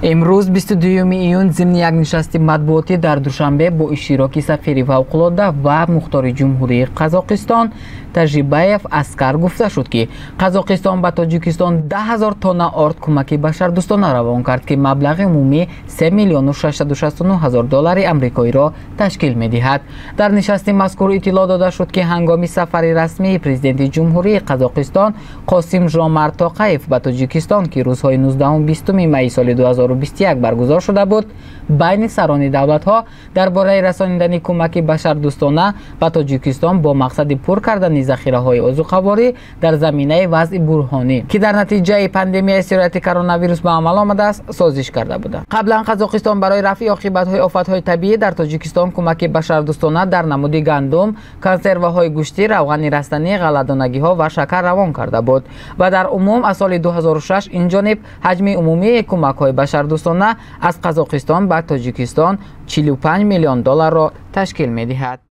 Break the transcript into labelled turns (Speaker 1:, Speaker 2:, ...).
Speaker 1: امروز 22 ایون ضمن یک نشست مطبوعاتی در دوشنبه با اشتراک سفیر فوق‌العاده و مختار جمهوری قزاقستان تجربه‌اف اسکر گفته شد که قزاقستان به تاجیکستان 10,000 تن آرد کمک بشردوستانه روان کرد که مبلغ عمومی 3,669,000 دلار آمریکایی را تشکیل می‌دهد. در نشست مذکور اطلاع داده شد که هنگام سفر رسمی پرزیدنت جمهوری قزاقستان قاسم ژامارت توقیف به تاجیکستان که روزهای 19 و 20 می سال 2021 برگزار شده بود، بین سران دولت‌ها درباره رساندن کمک بشردوستانه به تاجیکستان با مقصد پر کردن ذخیره‌های عضوقواری در زمینه وضع برهانی که در نتیجه پاندمی استیرات کرونا ویروس به عمل آمده است سازش کرده بود. قبلا قزاقستان برای رفع عاقبت‌های آفت‌های طبیعی در تاجیکستان کمک بشردوستانه در نمود گندم، کنسروهای گوشتی، روغن رستنی، غله‌دانگی‌ها و شکر روان کرده بود و در عموم از سال 2006 این جانب حجم عمومی کمک‌های بشردوستانه از قزاقستان به تاجیکستان 45 میلیون دلار را تشکیل می‌دهد.